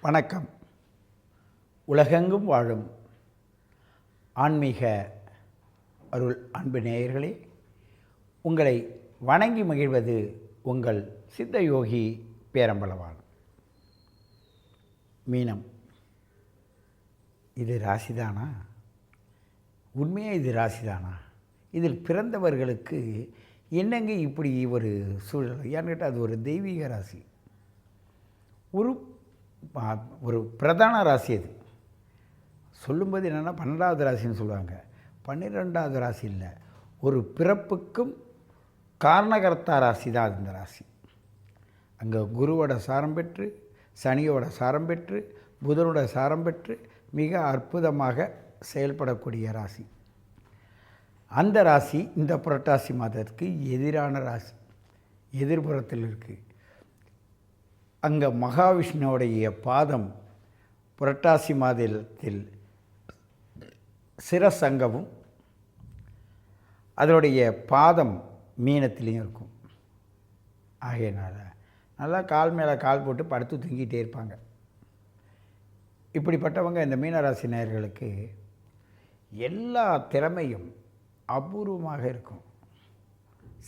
வணக்கம். உலகெங்கும் வாழும் ஆன்மீக அருள் அன்பு நேயர்களே, உங்களை வணங்கி மகிழ்வது உங்கள் சித்த யோகி பேரம்பலவான். மீனம், இது ராசிதானா? உண்மையாக இது ராசிதானா? இதில் பிறந்தவர்களுக்கு என்னங்க இப்படி ஒரு சூழல்? ஏன்னு கேட்டால் அது ஒரு தெய்வீக ராசி, ஒரு பிரதான ராசி. அது சொல்லும்போது என்னென்னா 12வது ராசின்னு சொல்லுவாங்க. 12வது ராசி இல்லை, ஒரு பிறப்புக்கும் காரணகர்த்தா ராசி தான் அது. இந்த ராசி அங்கே குருவோட சாரம் பெற்று, சனியோட சாரம் பெற்று, புதனோட சாரம் பெற்று மிக அற்புதமாக செயல்படக்கூடிய ராசி. அந்த ராசி இந்த புரட்டாசி மாதத்துக்கு எதிரான ராசி, எதிர்புறத்தில் இருக்குது. அங்கே மகாவிஷ்ணுவோடைய பாதம் புரட்டாசி மாதத்தில் சிரசங்கமும் அதனுடைய பாதம் மீனத்திலையும் இருக்கும். ஆகையினால நல்லா கால் மேலே கால் போட்டு படுத்து தூங்கிட்டே இருப்பாங்க. இப்படிப்பட்டவங்க இந்த மீனராசி நேயர்களுக்கு எல்லா திறமையும் அபூர்வமாக இருக்கும்.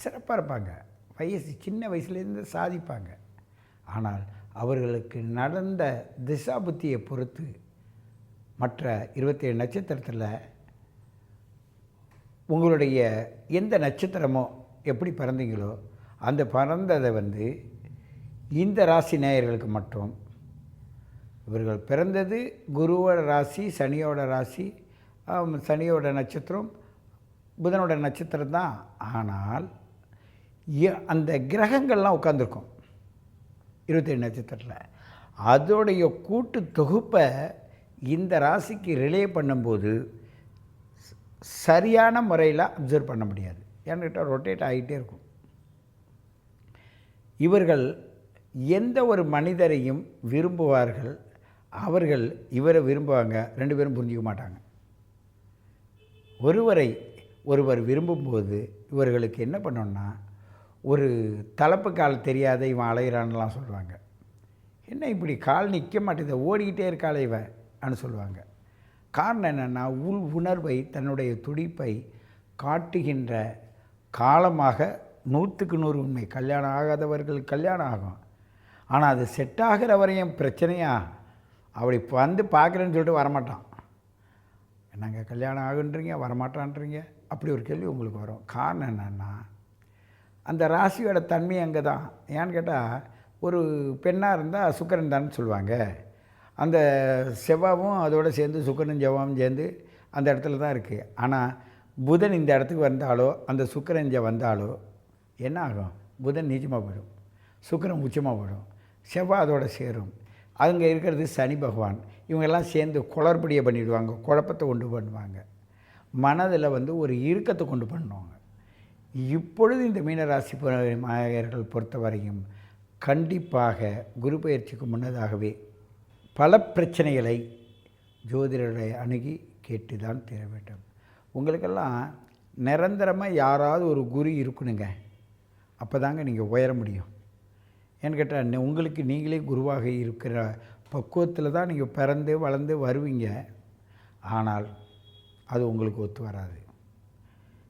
சிறப்பாக இருப்பாங்க. சின்ன வயசுலேருந்து சாதிப்பாங்க. ஆனால் அவர்களுக்கு நடந்த திசா புத்தியை பொறுத்து மற்ற 27 நட்சத்திரத்தில் உங்களுடைய எந்த நட்சத்திரமோ எப்படி பிறந்தீங்களோ அந்த பிறந்ததை இந்த ராசி நேயர்களுக்கு மட்டும், இவர்கள் பிறந்தது குருவோட ராசி, சனியோட ராசி, சனியோட நட்சத்திரம், புதனோட நட்சத்திரம் தான். ஆனால் அந்த கிரகங்கள்லாம் உட்காந்துருக்கும் 27 நட்சத்திரத்தில். அதோடைய கூட்டு தொகுப்பை இந்த ராசிக்கு ரிலே பண்ணும்போது சரியான முறையில் அப்சர்வ் பண்ண முடியாது. ஏன்னு கேட்டால் ரொட்டேட் ஆகிட்டே இருக்கும். இவர்கள் எந்த ஒரு மனிதரையும் விரும்புவார்கள், அவர்கள் இவரை விரும்புவாங்க. 2 பேரும் புரிஞ்சிக்க மாட்டாங்க. ஒருவர் விரும்பும்போது இவர்களுக்கு என்ன பண்ணோன்னா, ஒரு தலப்பு கால் தெரியாத இவன் அலைகிறான்லாம் சொல்லுவாங்க. என்ன இப்படி கால் நிற்க மாட்டேது, ஓடிக்கிட்டே இருக்காளே இவன்னு சொல்லுவாங்க. காரணம் என்னென்னா, உள் உணர்வை, தன்னுடைய துடிப்பை காட்டுகின்ற காலமாக 100க்கு 100 உண்மை. கல்யாணம் ஆகாதவர்கள் கல்யாணம் ஆகும். ஆனால் அது செட் ஆகிற வரையும் பிரச்சனையா? அப்படி பார்க்குறேன்னு சொல்லிட்டு வரமாட்டான். என்னங்க கல்யாணம் ஆகுன்றீங்க, வரமாட்டான்றீங்க, அப்படி ஒரு கேள்வி உங்களுக்கு வரும். காரணம் என்னென்னா, அந்த ராசியோட தன்மை அங்கே தான். ஏன்னு கேட்டால், ஒரு பெண்ணாக இருந்தால் சுக்கிரன் தான் சொல்லுவாங்க. அந்த செவ்வாவும் அதோடு சேர்ந்து சுக்கிரனும் செவ்வாவும் சேர்ந்து அந்த இடத்துல தான் இருக்குது. ஆனால் புதன் இந்த இடத்துக்கு வந்தாலோ, அந்த சுக்கிரன் இங்கே வந்தாலோ என்ன ஆகும்? புதன் நீச்சமாக போயிடும், சுக்கிரன் உச்சமாக போயிடும், செவ்வாய் அதோடு சேரும். அங்கே இருக்கிறது சனி பகவான். இவங்கெல்லாம் சேர்ந்து குளறுபடியை பண்ணிவிடுவாங்க, குழப்பத்தை கொண்டு பண்ணுவாங்க, மனதில் ஒரு இறுக்கத்தை கொண்டு பண்ணுவாங்க. இப்பொழுது இந்த மீனராசி மாயர்கள் பொறுத்தவரையும் கண்டிப்பாக குரு பயிற்சிக்கு முன்னதாகவே பல பிரச்சனைகளை ஜோதிடரை அணுகி கேட்டு தான் தீர வேண்டும். உங்களுக்கெல்லாம் நிரந்தரமாக யாராவது ஒரு குரு இருக்கணுங்க. அப்போ தாங்க நீங்கள் உயர முடியும். ஏன்னு கேட்டால், உங்களுக்கு நீங்களே குருவாக இருக்கிற பக்குவத்தில் தான் நீங்கள் பிறந்து வளர்ந்து வருவீங்க. ஆனால் அது உங்களுக்கு ஒத்து வராது.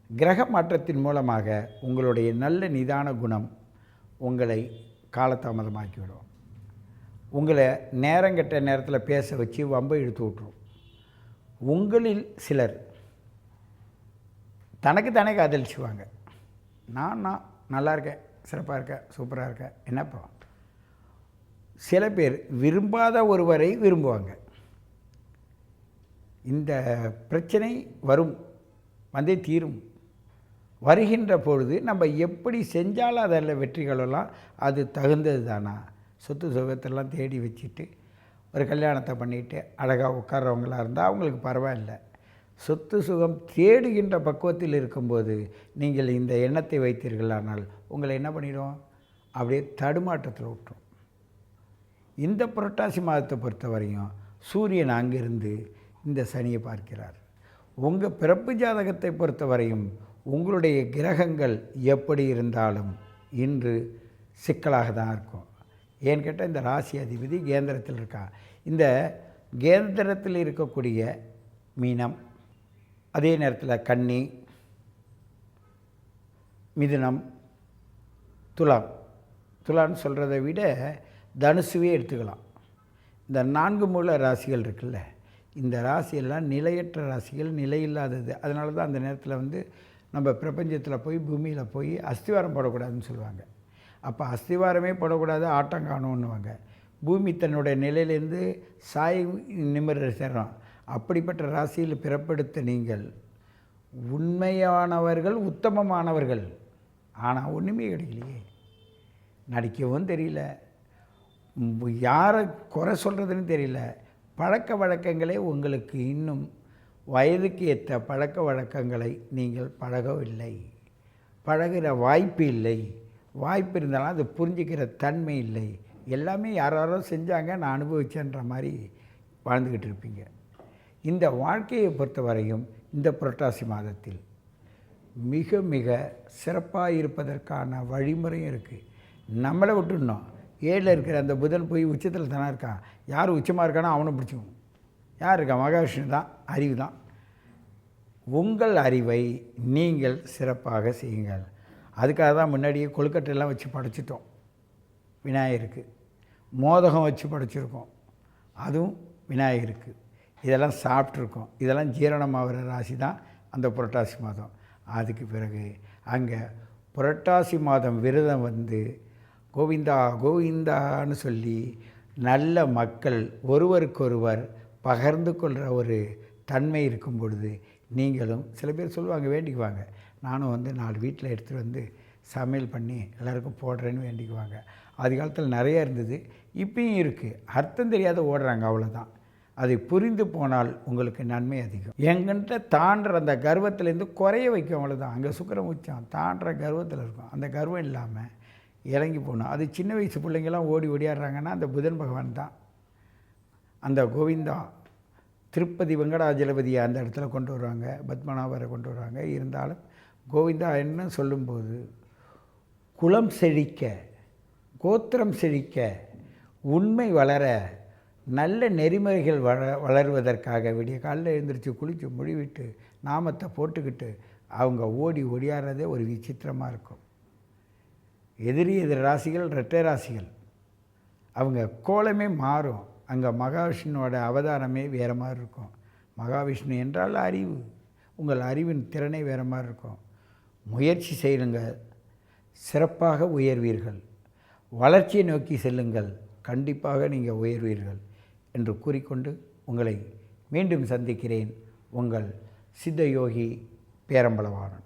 கிரக மாற்றத்தின் மூலமாக உங்களுடைய நல்ல நிதான குணம் உங்களை காலதாமதமாக்கிவிடும். உங்களை நேரங்கெட்ட நேரத்தில் பேச வச்சு வம்பை இழுத்து விட்ரும். உங்களில் சிலர் தனக்கு தானே காதலிச்சுவாங்க. நான் நல்லா இருக்கேன், சிறப்பாக இருக்கேன், சூப்பராக இருக்கேன், என்னப்பா. சில பேர் விரும்பாத ஒருவரை விரும்புவாங்க. இந்த பிரச்சனை வரும், வந்தே தீரும். வருகின்ற பொழுது நம்ம எப்படி செஞ்சாலும் அதில் வெற்றிகளெல்லாம் அது தகுந்தது தானா? சொத்து சுகத்தெல்லாம் தேடி வச்சுட்டு ஒரு கல்யாணத்தை பண்ணிவிட்டு அழகாக உட்கார்றவங்களாக இருந்தால் அவங்களுக்கு பரவாயில்லை. சொத்து சுகம் தேடுகின்ற பக்குவத்தில் இருக்கும்போது நீங்கள் இந்த எண்ணத்தை வைத்தீர்களானால் உங்களை என்ன பண்ணிடும்? அப்படியே தடுமாற்றத்தில் விட்டுரும். இந்த புரட்டாசி மாதத்தை பொறுத்தவரையும் சூரியன் அங்கிருந்து இந்த சனியை பார்க்கிறார். உங்கள் பிறப்பு ஜாதகத்தை பொறுத்தவரையும் உங்களுடைய கிரகங்கள் எப்படி இருந்தாலும் இன்று சிக்கலாக தான் இருக்கும். ஏன்னு கேட்டால் இந்த ராசி அதிபதி கேந்திரத்தில் இருக்கான். இந்த கேந்திரத்தில் இருக்கக்கூடிய மீனம், அதே நேரத்தில் கன்னி, மிதுனம், துலான்னு சொல்கிறத விட தனுசுவே எடுத்துக்கலாம். இந்த 4 மூல ராசிகள் இருக்குல்ல, இந்த ராசியெல்லாம் நிலையற்ற ராசிகள், நிலையில்லாதது. அதனால தான் அந்த நேரத்தில் நம்ம பிரபஞ்சத்தில் போய் பூமியில் போய் அஸ்திவாரம் போடக்கூடாதுன்னு சொல்லுவாங்க. அப்போ அஸ்திவாரமே போடக்கூடாது, ஆட்டம் காணுன்னுவாங்க. பூமி தன்னுடைய நிலையிலேருந்து சாய் நிமிர சேரும். அப்படிப்பட்ட ராசியில் பிறப்பெடுத்த நீங்கள் உண்மையானவர்கள், உத்தமமானவர்கள். ஆனால் ஒன்றுமே கிடைக்கலையே, நடிக்கவும் தெரியல, யாரை குறை சொல்கிறதுன்னு தெரியல. பழக்க வழக்கங்களே உங்களுக்கு இன்னும் வயதுக்கு ஏற்ற பழக்க வழக்கங்களை நீங்கள் பழகவில்லை, பழகிற வாய்ப்பு இல்லை. வாய்ப்பு இருந்தாலும் அது புரிஞ்சிக்கிற தன்மை இல்லை. எல்லாமே யாரோ செஞ்சாங்க, நான் அனுபவிச்சேன்ற மாதிரி வாழ்ந்துக்கிட்டு இருப்பீங்க. இந்த வாழ்க்கையை பொறுத்தவரையும் இந்த புரட்டாசி மாதத்தில் மிக மிக சிறப்பாக இருப்பதற்கான வழிமுறையும் இருக்குது. நம்மளை விட்டுடணும். 7ல் இருக்கிற அந்த புதன் போய் உச்சத்தில் தானே இருக்கான். யார் உச்சமாக இருக்கானோ அவனை பிடிச்சிக்கும். யார் இருக்கா? மகாவிஷ்ணு தான், அறிவு தான். உங்கள் அறிவை நீங்கள் சிறப்பாக செய்யுங்கள். அதுக்காக தான் முன்னாடியே கொழுக்கட்டையெல்லாம் வச்சு படைச்சிட்டோம். விநாயகருக்கு மோதகம் வச்சு படைச்சிருக்கோம், அதுவும் விநாயகருக்கு. இதெல்லாம் சாப்பிட்ருக்கோம். இதெல்லாம் ஜீரணமாகிற ராசி தான் அந்த புரட்டாசி மாதம். அதுக்கு பிறகு அங்கே புரட்டாசி மாதம் விரதம் கோவிந்தா கோவிந்தான்னு சொல்லி நல்ல மக்கள் ஒருவருக்கொருவர் பகிர்ந்து கொள்கிற ஒரு தன்மை இருக்கும் பொழுது நீங்களும், சில பேர் சொல்லுவாங்க வேண்டிக்குவாங்க, நானும் 4 வீட்டில் எடுத்துகிட்டு சமையல் பண்ணி எல்லாருக்கும் போடுறேன்னு வேண்டிக்குவாங்க. ஆதி காலத்தில் நிறையா இருந்தது, இப்பயும் இருக்குது. அர்த்தம் தெரியாத ஓடுறாங்க, அவ்வளோதான். அதை புரிந்து போனால் உங்களுக்கு நன்மை அதிகம். எங்கிட்ட தாண்டுற அந்த கர்வத்திலேருந்து குறைய வைக்கும், அவ்வளோதான். அங்கே சுக்கிரம் உச்சம், தாண்டுற கர்வத்தில் இருக்கும். அந்த கர்வம் இல்லாமல் இறங்கி போகணும். அது சின்ன வயசு பிள்ளைங்கள்லாம் ஓடி ஓடியாடுறாங்கன்னா அந்த புதன் பகவான் தான். அந்த கோவிந்தா திருப்பதி வெங்கடாஜலபதியை அந்த இடத்துல கொண்டு வருவாங்க, பத்மநாபரை கொண்டு வருவாங்க. இருந்தாலும் கோவிந்தா என்ன சொல்லும்போது, குலம் செழிக்க, கோத்திரம் செழிக்க, உண்மை வளர, நல்ல நெறிமுறைகள் வளர்வதற்காக விடிய காலையில் எழுந்திரிச்சு குளித்து மொழிவிட்டு நாமத்தை போட்டுக்கிட்டு அவங்க ஓடி ஓடியாடுறதே ஒரு விசித்திரமாக இருக்கும். எதிர் ராசிகள் இரட்டை ராசிகள், அவங்க கோலமே மாறும். அங்கே மகாவிஷ்ணுவோட அவதாரமே வேறு மாதிரி இருக்கும். மகாவிஷ்ணு என்றால் அறிவு, உங்கள் அறிவின் திறனை வேறு மாதிரி இருக்கும். முயற்சி செய்யுங்கள், சிறப்பாக உயர்வீர்கள். வளர்ச்சியை நோக்கி செல்லுங்கள், கண்டிப்பாக நீங்கள் உயர்வீர்கள் என்று கூறிக்கொண்டு உங்களை மீண்டும் சந்திக்கிறேன். உங்கள் சித்தயோகி பேரம்பலவாணன்.